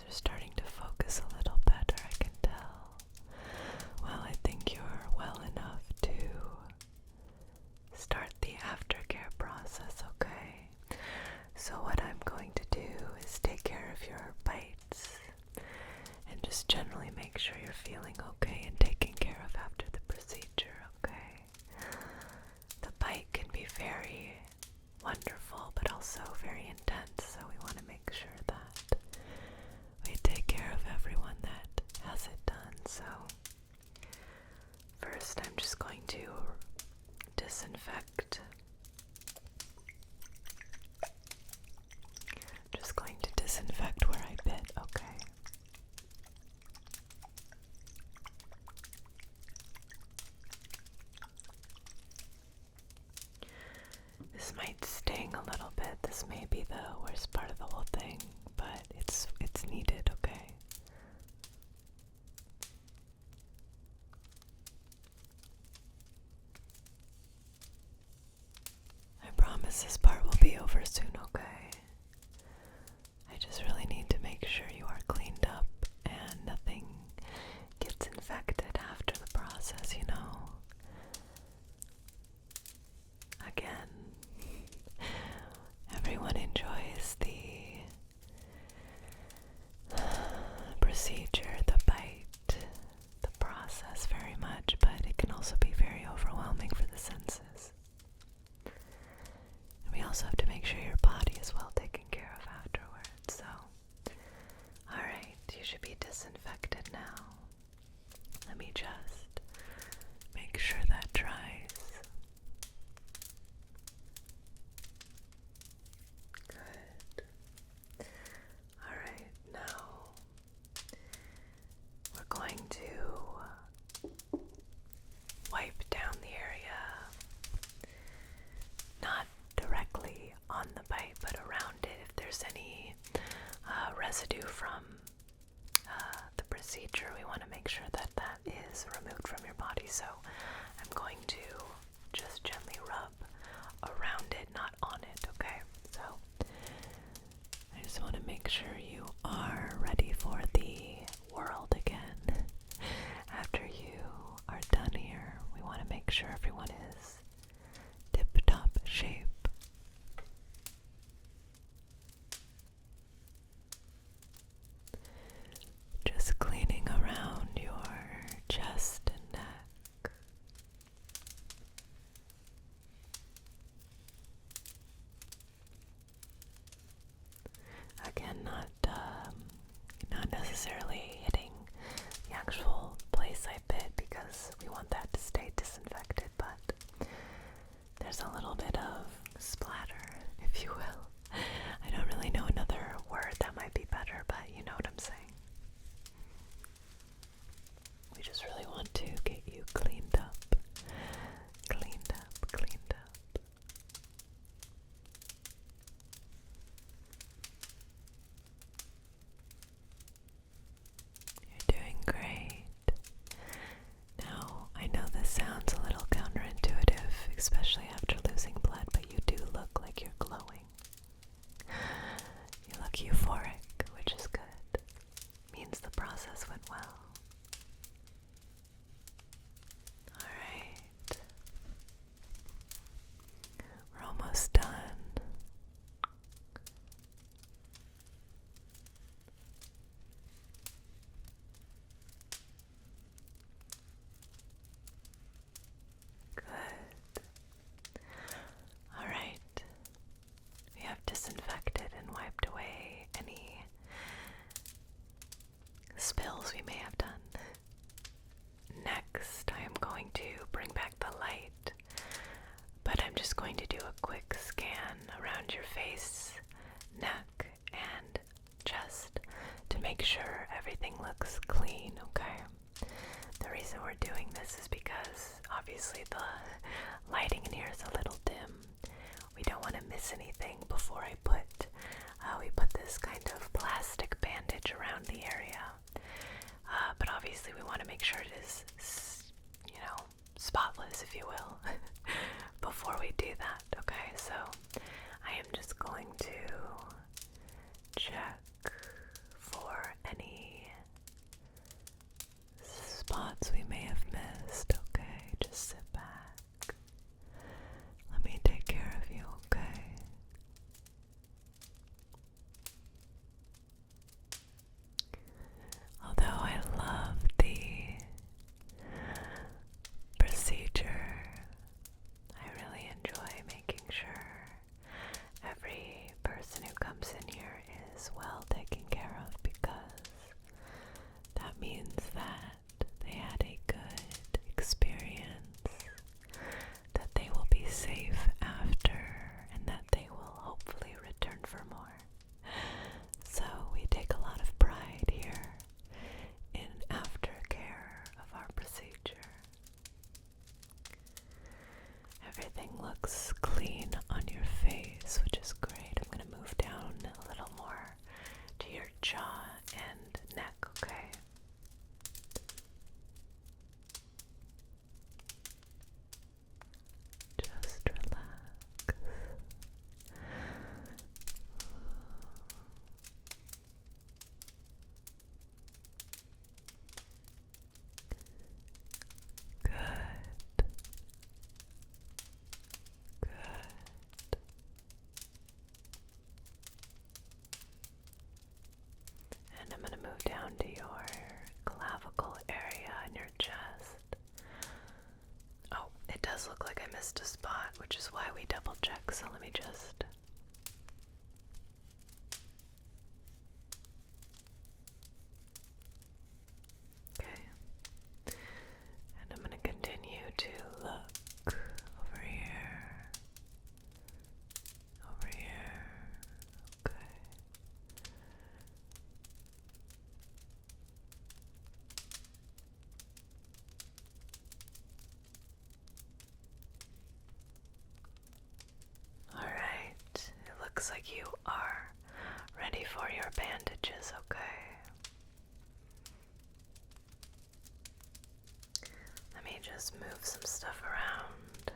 eyes are starting to focus a little better, I can tell. Well, I think you're well enough to start the aftercare process, okay? So what I'm going to do is take care of your bites and just generally make sure you're feeling okay and taken care of after the procedure, okay? The bite can be very wonderful, but also very intense, so we want to make sure that we take care of everyone that has it done. So first I'm just going to disinfect. Just going to disinfect where I bit, okay? This might sting a little bit. This may be the worst part of the whole thing, but it's needed, okay? I promise this part will be over soon, okay? I just really need to make sure you are cleaned up and nothing gets infected after the process, you know? Again, everyone enjoys the procedure, the bite, the process very much, but it can also be very overwhelming for the senses. And we also have to make sure your body is well taken care of afterwards, so. Alright, you should be disinfected now. Let me just make sure that dries. Good. Alright, now we're going to wipe down the area, not directly on the bite, but around it if there's any residue from the procedure. We want to make sure that that is removed from your body, so I'm going to just gently rub around it, not on it, okay? So I just want to make sure you are ready for the world again. After you are done here, we want to make sure everyone is tip-top shape. Just cleaning around your chest and neck. Again, not necessarily hitting the actual place I bit because we want that to stay disinfected, but there's a little bit of splatter, if you will. I don't really know another word that might be better, but you know what I'm saying. We just really want to get you cleaned up. Cleaned up, cleaned up. You're doing great. Now, I know this sounds a little counterintuitive, especially after losing blood, but you do look like you're glowing. You look euphoric, which is good. Means the process went well. Alright. We're almost done. Good. Alright. We have disinfected and wiped away any spills we may have done. Next, I am going to bring back the light, but I'm just going to do a quick scan around your face, neck, and chest to make sure everything looks clean, okay? The reason we're doing this is because obviously the lighting in here is a little dim. We don't want to miss anything before we put this kind of plastic bandage around the area. But obviously we want to make sure it is, spotless, if you will, before we do that, okay? So I am just going to check for jaw and neck, okay? Just relax. Good. Good. And I'm going to move down to your clavicle area in your chest. Oh, it does look like I missed a spot, which is why we double check. So let me just... Okay. And I'm going to continue to look over here. Over here. Okay. All right. It looks like you are ready for your bandages, okay? Let me just move some stuff around.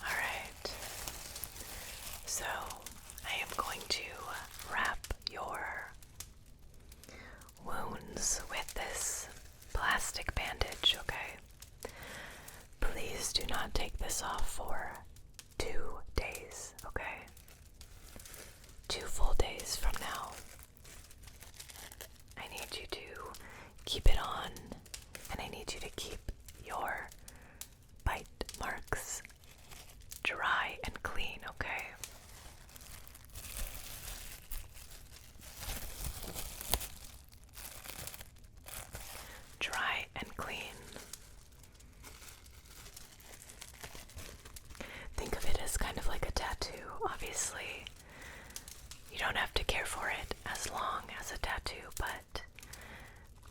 Alright, so I am going to wrap your wounds with this plastic bandage, okay? Please do not take this off for 2 days, okay? 2 full days from now. I need you to keep it on, and I need you to keep your bite marks dry and clean, okay? Dry and clean. Think of it as kind of like a tattoo. Obviously, you don't have to care for it as long as a tattoo, but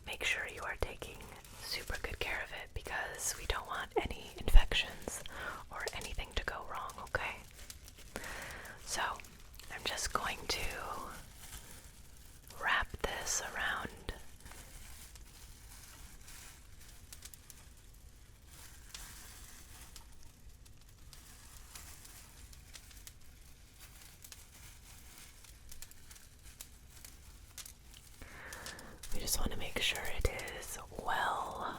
make sure you are taking super good care of it because we don't want any infections or anything to go wrong, okay? So, I'm just going to wrap this around we just want to make sure it is well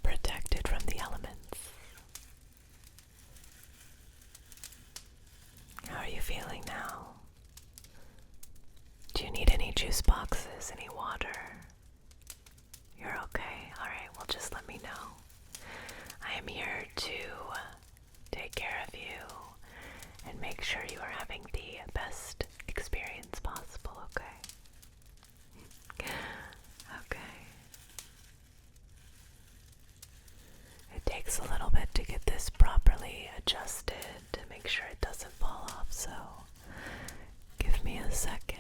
protected from the elements. How are you feeling now? Do you need any juice boxes, any water? You're okay? Alright, well just let me know. I am here to take care of you and make sure you are having the best experience possible, okay? Okay. It takes a little bit to get this properly adjusted to make sure it doesn't fall off, so give me a second.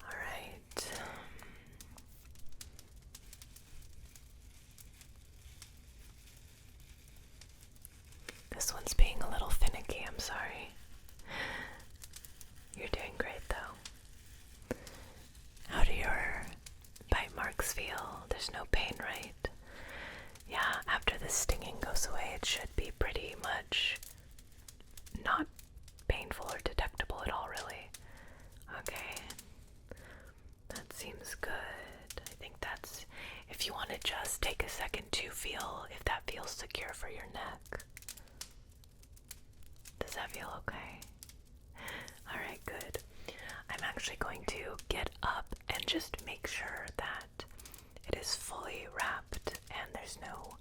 All right. This one's being a little finicky, I'm sorry. You're doing great though. How do your bite marks feel? There's no pain, right? Yeah, after the stinging goes away, it should be pretty much not painful or detectable at all, really. Okay. That seems good. I think that's, if you want to just take a second to feel if that feels secure for your neck. Does that feel okay? Alright, good. I'm actually going to get up and just make sure that it is fully wrapped and there's no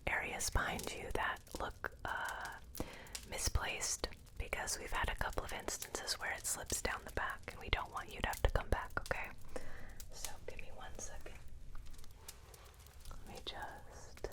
areas behind you that look misplaced, because we've had a couple of instances where it slips down the back and we don't want you to have to come back, okay? So give me 1 second. Let me just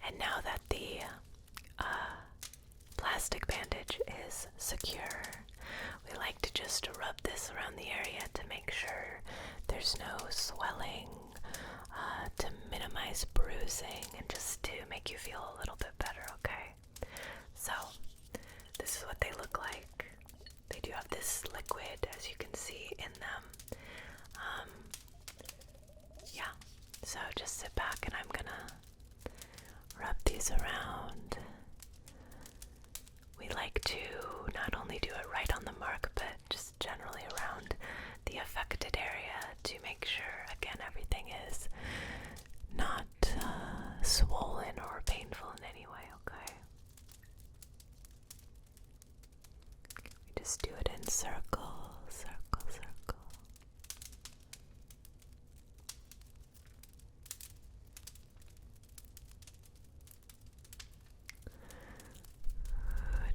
And now that the plastic bandage is secure, we like to just rub this around the area to make sure there's no swelling, to minimize bruising, and just to make you feel a little bit better, okay? So, this is what they look like. They do have this liquid, as you can see, in them. Yeah, so just sit back and I'm gonna rub these around. We like to not only do it right on the mark, but just generally around the affected area to make sure, again, everything is not swollen or painful in any way, okay? We just do it in circles, circle, circle.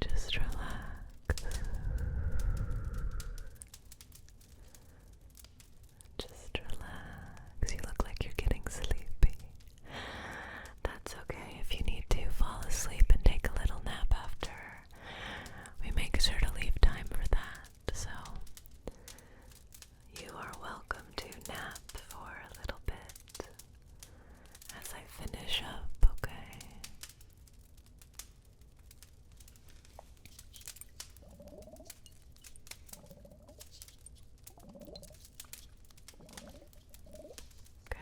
Just relax. Just relax. You look like you're getting sleepy. That's okay. If you need to fall asleep and take a little nap after, we make sure to leave time for that. So, you are welcome to nap for a little bit as I finish up, okay? Okay.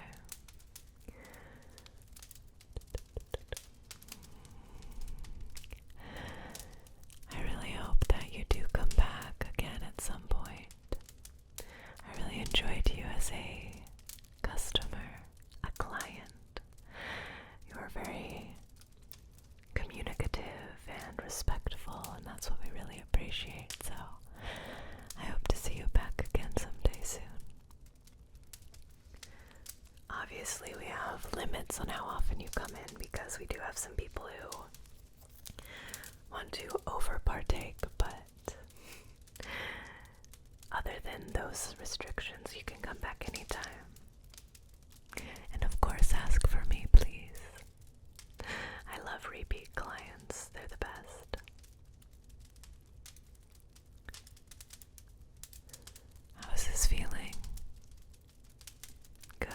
I really hope that you do come back again at some point. I really enjoyed you as a customer, a client. You are very communicative and respectful, and that's what we really appreciate. So I hope to see you back again someday soon. Obviously, we have limits on how often you come in because we do have some people who want to over partake, but other than those restrictions, you can come back anytime. And of course, ask for me, please. I love repeat clients, they're the best. How is this feeling? Good.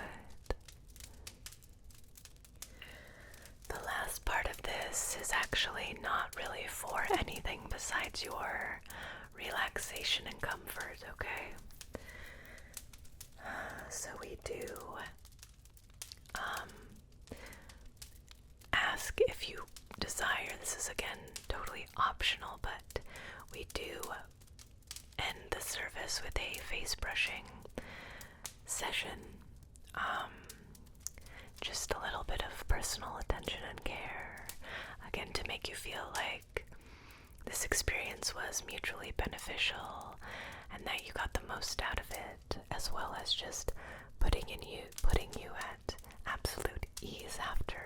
The last part of this is actually not really for anything besides your relaxation and comfort, okay? So we do ask if you desire, this is again totally optional, but we do end the service with a face brushing session. Just a little bit of personal attention and care, again, to make you feel like this experience was mutually beneficial and that you got the most out of it, as well as just putting you at absolute ease after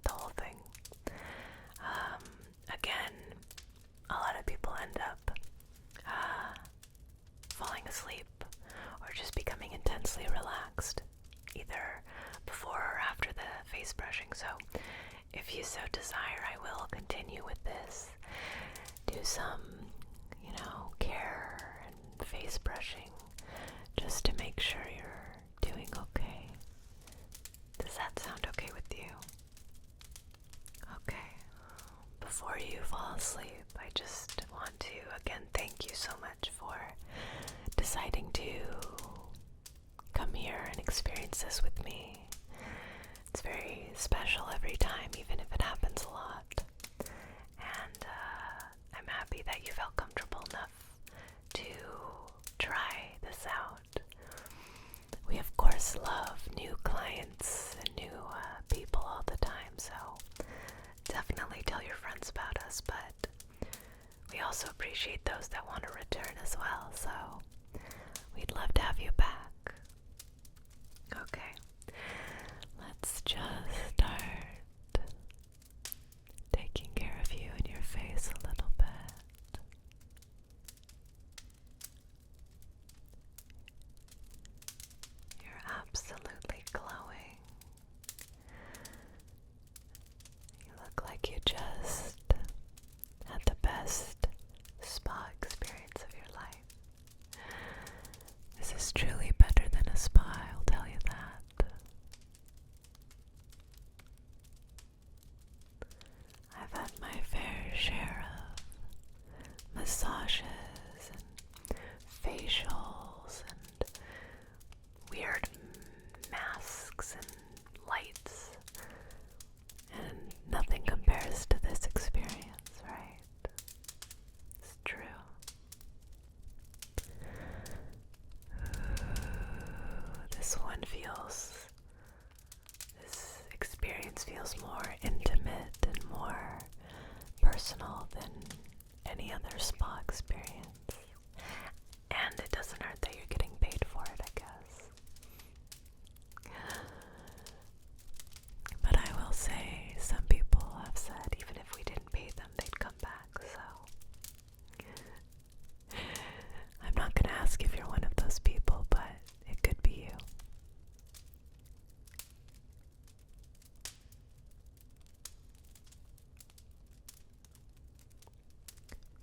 the whole thing. Again, a lot of people end up falling asleep or just becoming intensely relaxed, either before or after the face brushing. So if you so desire, I will continue with this. Do some, care and face brushing just to make sure you're doing okay. Does that sound okay with you? Okay. Before you fall asleep, I just want to again thank you so much for deciding to come here and experience this with me. It's very special every time, even if it happens a lot. And I'm happy that you felt comfortable enough to try this out. We of course love new clients and new people all the time, so definitely tell your friends about us, but we also appreciate those that want to return as well, so we'd love to have you back. Okay, let's just start taking care of you and your face a little bit. You're absolutely glowing. You weird masks and lights, and nothing compares to this experience, right? It's true. This experience feels more intimate and more personal than any other spa experience. And it doesn't hurt that you're getting paid for it, I guess. But I will say, some people have said even if we didn't pay them, they'd come back, so I'm not going to ask if you're one of those people, but it could be you.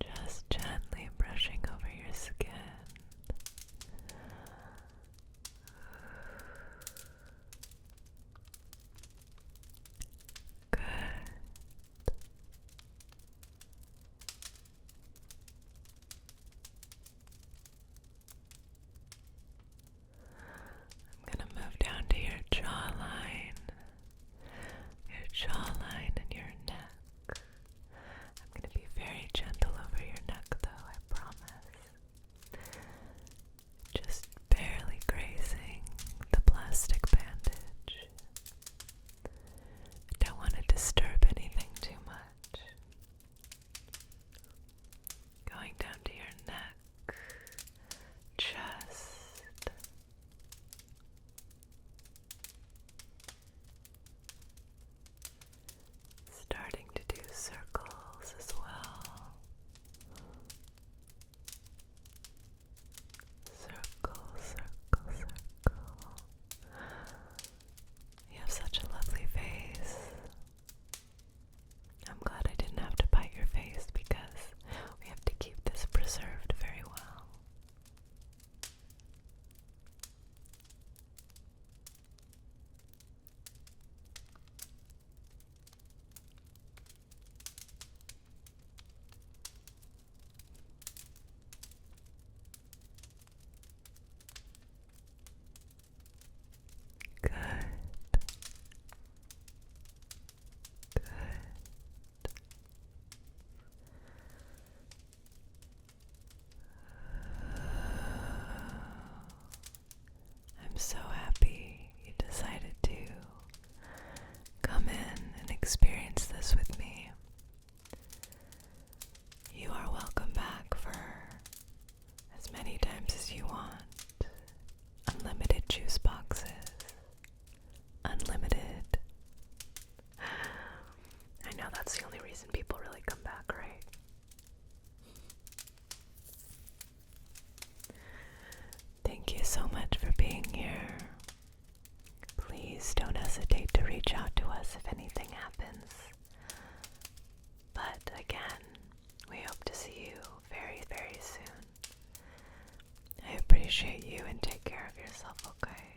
Just gently brushing over your skin. Good. I'm going to move down to your jawline and your neck. I'm going to be very gentle over your neck, though, I promise. Just barely grazing the plastic bandage. Don't want to disturb anything too much. Going down to your neck, chest. Starting to do circles as well. Circle, circle, circle. You have such a lovely face. I'm glad I didn't have to bite your face because we have to keep this preserved very well. Good. Good. I'm so happy you decided to come in and experience this with me. You are welcome back for as many times as you want. Unlimited juice boxes. Unlimited. I know that's the only reason people really come back, right? Thank you so much for being here. Please don't hesitate to reach out to us if anything happens. But again, we hope to see you very, very soon. I appreciate you and take care of yourself, okay?